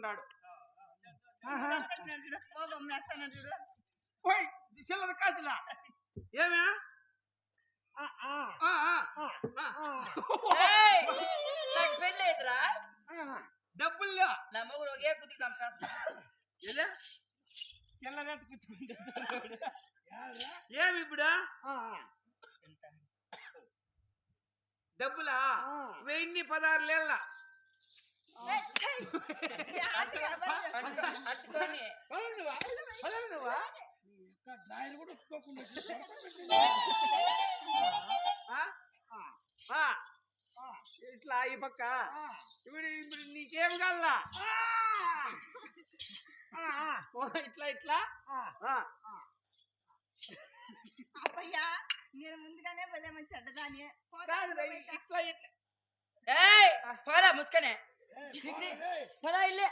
కూర్చుండాడు. చిల్లర కాసులా ఏమే నాకు పెళ్ళి అయితరా డబ్బుల్లో నా మొగుడు ఒకే కుదికి చంపేస్తా చిల్లర కూర్చుంటే ఏమి ఇప్పుడు డబ్బులా 1016 అట్టుకొని ఇట్లా ఈ పక్క ఇప్పుడు ఇప్పుడు నీకేం కావాలా ఇట్లా ఇట్లా అబ్బయ్యా నేను ముందుగానే పోలే మంచి చెడ్డదాని ఇట్లా ఇట్లా పోరా ముసుకనే పోరా ఇల్లే